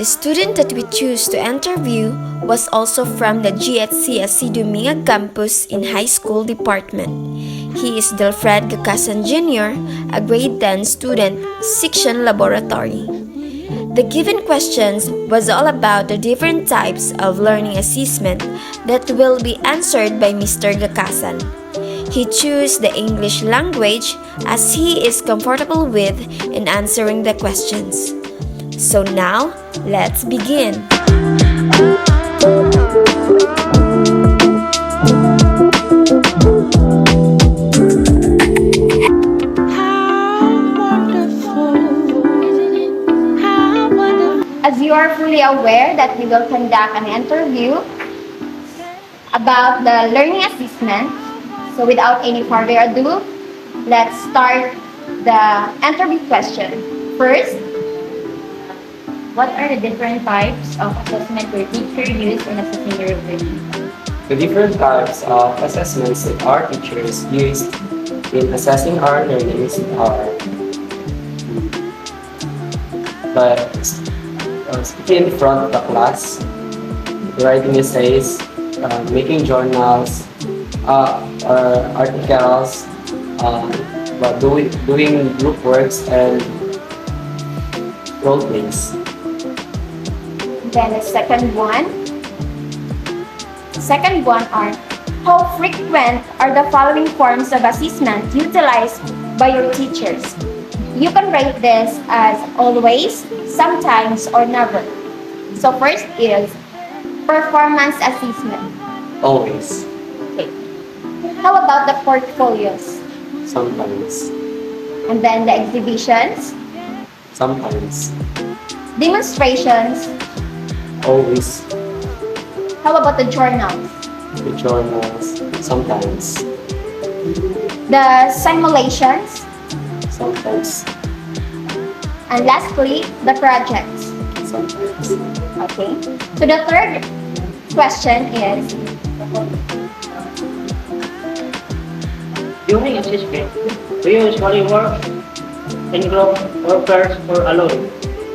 student that we choose to interview was also from the GHCSC Dominga campus in high school department. He is Delfred Gakasan Jr., a grade 10 student, section laboratory. The given questions was all about the different types of learning assessment that will be answered by Mr. Gakasan. He chose the English language as he is comfortable with in answering the questions. So now, let's begin. As you are fully aware that we will conduct an interview about the learning assessment, so without any further ado, let's start the interview question. First, what are the different types of assessment your teacher used in assessing your ability? The different types of assessments that our teachers used in assessing our learnings are speaking in front of the class, writing essays, making journals, articles, but doing group works and role plays. Then the second one are, how frequent are the following forms of assessment utilized by your teachers? You can rate this as always, sometimes, or never. So first is performance assessment. Always. Okay. How about the portfolios? Sometimes. And then the exhibitions? Sometimes. Demonstrations? Always. How about the journals? The journals. Sometimes. The simulations? Sometimes. And lastly, the projects. Sometimes. Okay. So the third question is, during assessment, do you usually work in group or pairs or alone?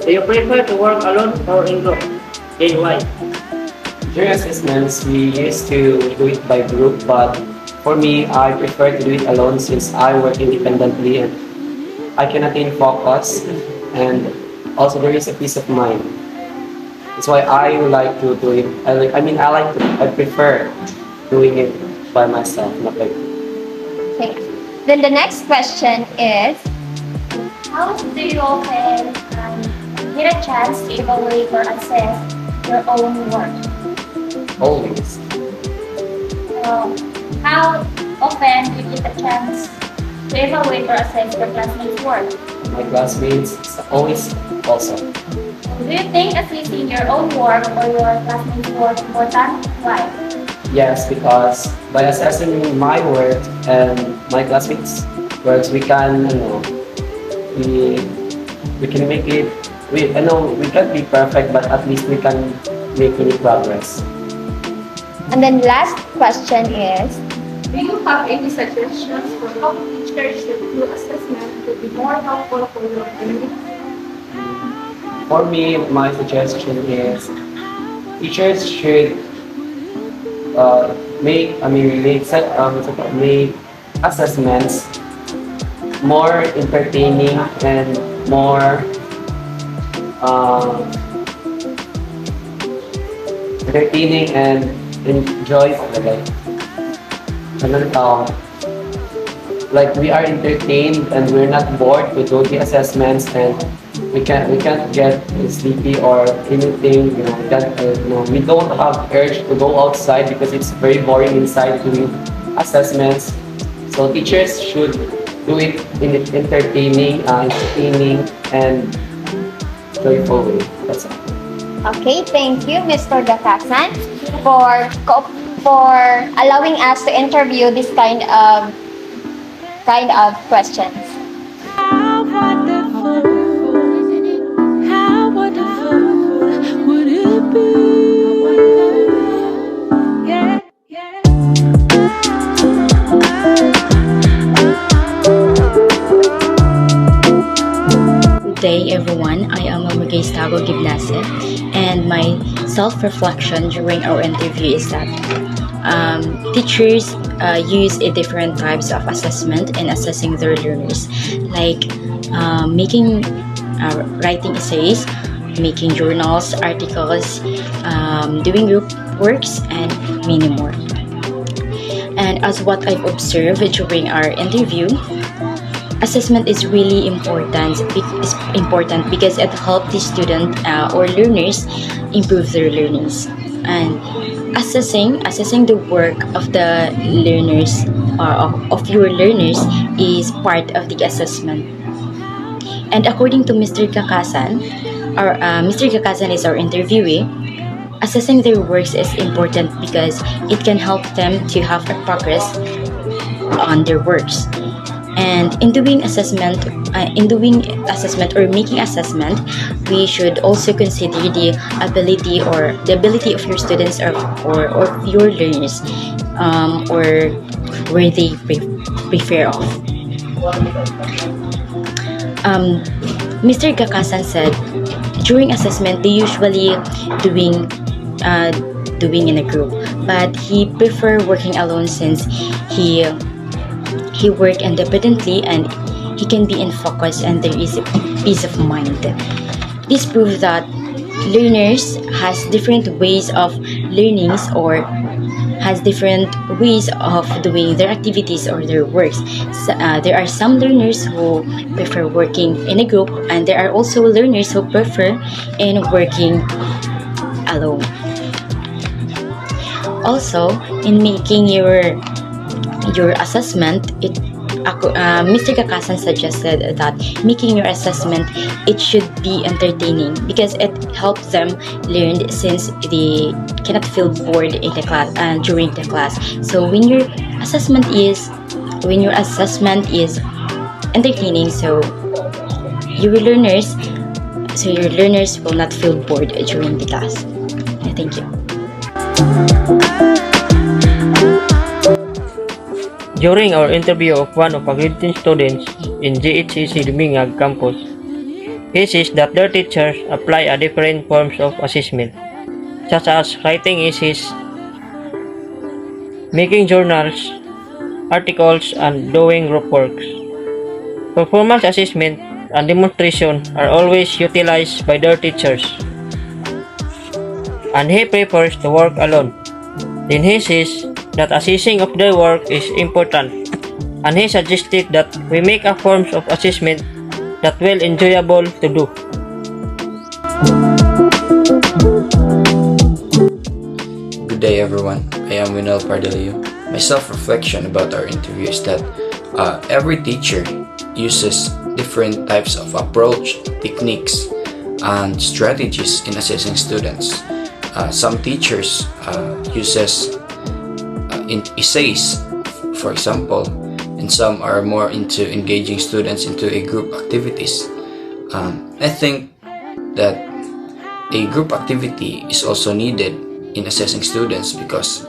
Do you prefer to work alone or in group? And why? During assessments, we used to do it by group, but for me, I prefer to do it alone since I work independently and I can attain focus, and also there is a peace of mind. That's why I like to do it. I prefer doing it by myself, not by group. okay. Then the next question is, how do you often get a chance to evaluate or assess your own work? Always. How often do you get a chance to evaluate or assess your classmates' work? My classmates always also. Do you think assessing your own work or your classmates' work important? Why? Yes, because by assessing my work and my classmates' works, we can, we can make it. I know we can't be perfect, but at least we can make any progress. And then last question is, Do you have any suggestions for how teachers should do assessment to be more helpful for your learning? For me, my suggestion is teachers should make assessments more entertaining and more enjoyable. Like we are entertained and we're not bored to do the assessments, and we can't get sleepy or anything. We don't have urge to go outside because it's very boring inside doing assessments. So teachers should do it in an entertaining and joyful way. That's all. okay, thank you, Mr. Gakasan, for allowing us to interview this kind of questions. How wonderful would it be? Yeah, yeah. day, everyone. I am Gustavo Bsed, and my self-reflection during our interview is that teachers use a different types of assessment in assessing their learners, like making writing essays, making journals, articles, doing group works, and many more. And as what I've observed during our interview, assessment is really important because it helps the student or learners improve their learnings. And assessing the work of the learners or of your learners is part of the assessment. And according to Mr. Kakasan, Mr. Kakasan is our interviewee. Assessing their works is important because it can help them to have a progress on their works. And in doing assessment or making assessment, we should also consider the ability of your students or of your learners, or where they prefer of. Mr. Kakasan said during assessment they usually doing in a group, but he prefer working alone since he work independently and he can be in focus and there is a peace of mind. This proves that learners has different ways of learnings or has different ways of doing their activities or their works. So, there are some learners who prefer working in a group, and there are also learners who prefer in working alone. Also, in making your assessment, Mr. Kakasan suggested that making your assessment, it should be entertaining because it helps them learn since they cannot feel bored in the class during the class. So when your assessment is entertaining, so your learners will not feel bored during the class. Thank you. During our interview of one of our grade 10 students in GHCC Dumingag campus, he says that their teachers apply a different forms of assessment, such as writing essays, making journals, articles, and doing group works. Performance assessment and demonstration are always utilized by their teachers, and he prefers to work alone. Then he says that assessing of their work is important, and he suggested that we make a forms of assessment that will enjoyable to do. Good day everyone, I am Winel Pardilio. My self-reflection about our interview is that every teacher uses different types of approach, techniques, and strategies in assessing students. Some teachers uses in essays, for example, and some are more into engaging students into a group activities. I think that a group activity is also needed in assessing students because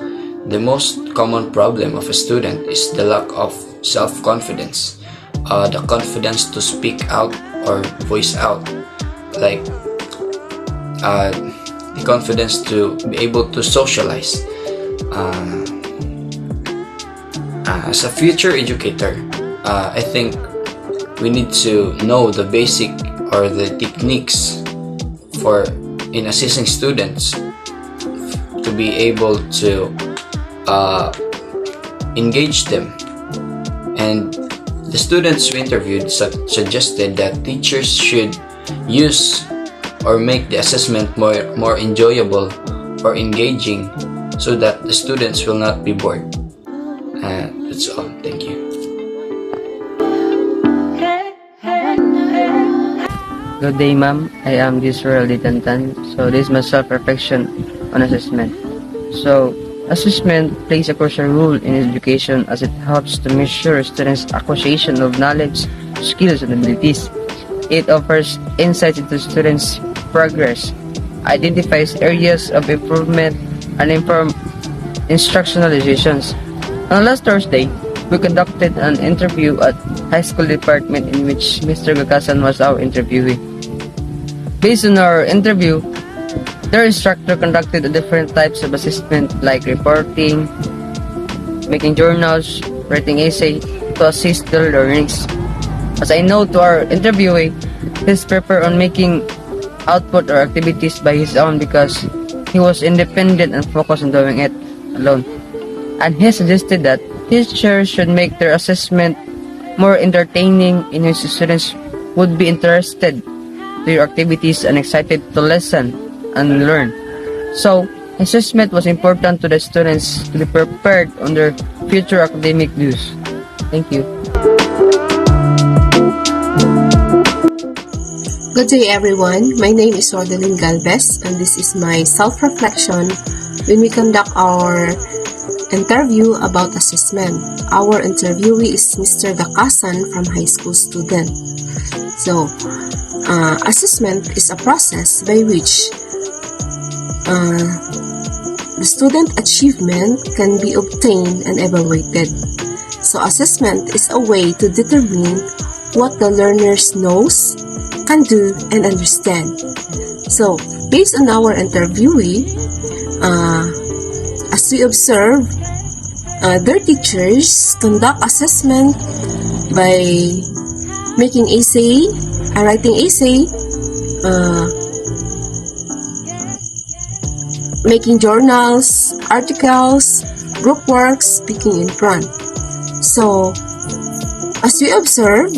the most common problem of a student is the lack of self-confidence, the confidence to speak out or voice out, like the confidence to be able to socialize. As a future educator, I think we need to know the basic or the techniques for in assessing students to be able to engage them. And the students we interviewed suggested that teachers should use or make the assessment more enjoyable or engaging so that the students will not be bored. That's all. Thank you. Good day, ma'am. I am Gisrael Ditantan. So this is my self-reflection on assessment. So assessment plays a crucial role in education as it helps to measure students' acquisition of knowledge, skills, and abilities. It offers insights into students' progress, identifies areas of improvement, and informs instructional decisions. On last Thursday, we conducted an interview at high school department in which Mr. Gakasan was our interviewee. Based on our interview, their instructor conducted different types of assessment like reporting, making journals, writing essay to assist their learnings. As I know to our interviewee, he's prepared on making output or activities by his own because he was independent and focused on doing it alone. And he suggested that teachers should make their assessment more entertaining in which students would be interested to your activities and excited to listen and learn. So, assessment was important to the students to be prepared on their future academic views. Thank you. Good day everyone, my name is Rodelyn Galvez and this is my self-reflection when we conduct our interview about assessment. Our interviewee is Mr. Gakasan from high school student. So, assessment is a process by which the student achievement can be obtained and evaluated. So, assessment is a way to determine what the learners knows, can do, and understand. So, based on our interviewee, as we observe, their teachers conduct assessment by making essay, writing essay, making journals, articles, group works, speaking in front. So, as we observe,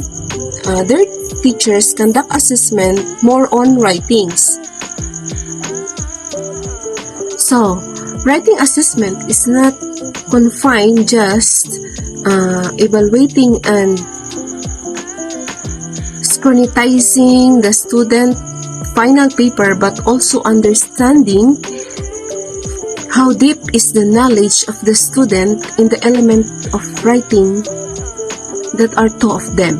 their teachers conduct assessment more on writings. So, writing assessment is not confined just evaluating and scrutinizing the student final paper, but also understanding how deep is the knowledge of the student in the element of writing that are taught of them.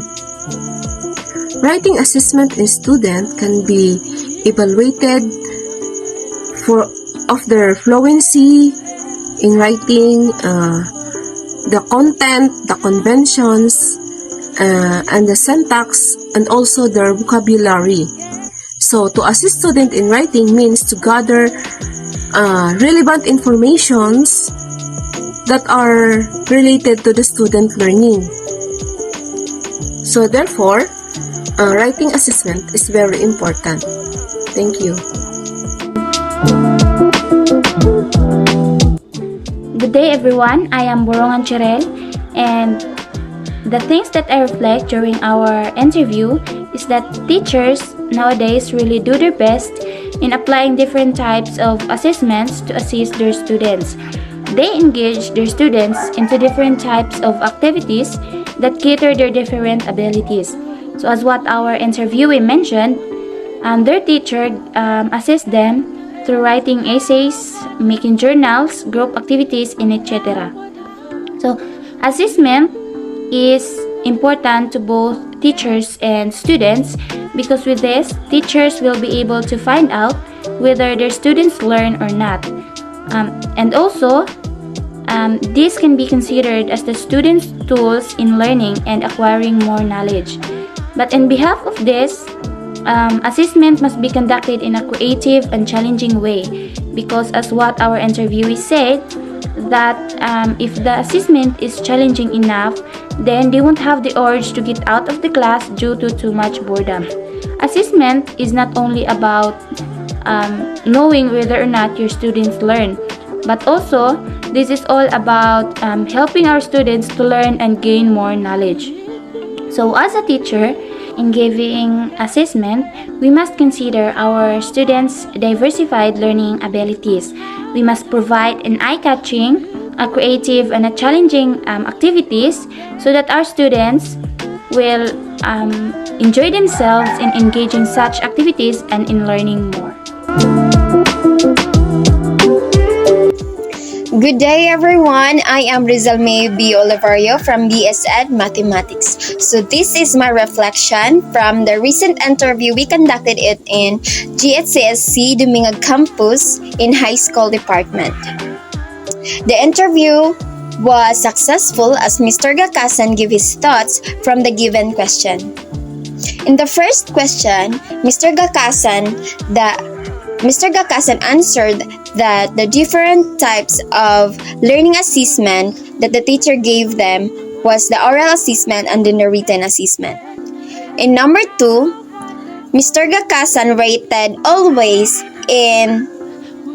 Writing assessment in student can be evaluated of their fluency in writing, the content, the conventions, and the syntax, and also their vocabulary. So, to assist student in writing means to gather relevant informations that are related to the student learning. So, therefore, writing assessment is very important. Thank you. Good day everyone, I am Borongan Cherel, and the things that I reflect during our interview is that teachers nowadays really do their best in applying different types of assessments to assist their students. They engage their students into different types of activities that cater their different abilities. So as what our interviewee mentioned, their teacher assists them through writing essays, making journals, group activities, and etc. So, assessment is important to both teachers and students because with this, teachers will be able to find out whether their students learn or not. And also, this can be considered as the students' tools in learning and acquiring more knowledge. But in behalf of this, assessment must be conducted in a creative and challenging way because as what our interviewee said, that if the assessment is challenging enough, then they won't have the urge to get out of the class due to too much boredom. Assessment is not only about knowing whether or not your students learn, but also this is all about helping our students to learn and gain more knowledge. So as a teacher, in giving assessment, we must consider our students' diversified learning abilities. We must provide an eye-catching, a creative, and a challenging activities so that our students will enjoy themselves in engaging such activities and in learning more. Good day everyone, I am Rizalme B. Olivario from Bsed Mathematics. So this is my reflection from the recent interview we conducted it in GHCSC Dumingag campus in high school department. The interview was successful as Mr. Gakasan gave his thoughts from the given question. In the first question, Mr. Gakasan answered that the different types of learning assessment that the teacher gave them was the oral assessment and then the written assessment. In number 2, Mr. Gakasan rated always in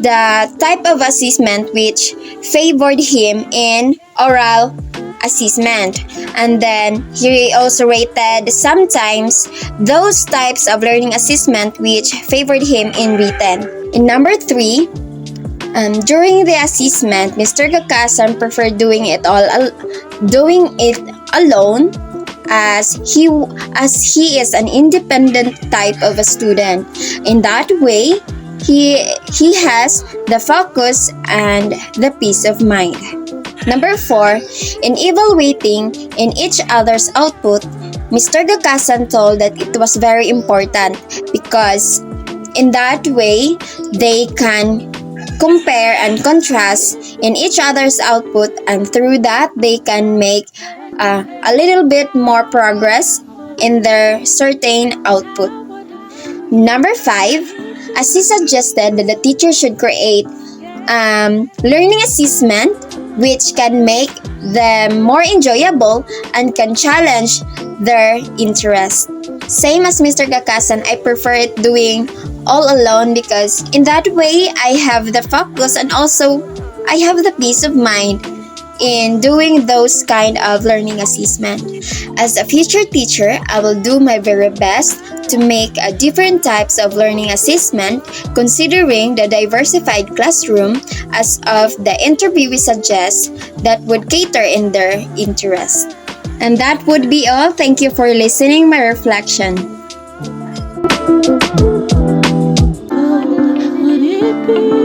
the type of assessment which favored him in oral assessment. And then he also rated sometimes those types of learning assessment which favored him in written. In number 3, during the assessment, Mr. Gakasan preferred doing it alone as he is an independent type of a student. In that way, he has the focus and the peace of mind. Number 4, in evaluating in each other's output, Mr. Gakasan told that it was very important because in that way, they can compare and contrast in each other's output, and through that, they can make a little bit more progress in their certain output. Number 5, as he suggested that the teacher should create learning assessment which can make them more enjoyable and can challenge their interest. Same as Mr. Gakasan, I prefer it doing all alone because in that way I have the focus and also I have the peace of mind in doing those kind of learning assessment. As a future teacher, I will do my very best to make different types of learning assessment considering the diversified classroom as of the interviewee suggests that would cater in their interest. And that would be all. Thank you for listening my reflection. Would it be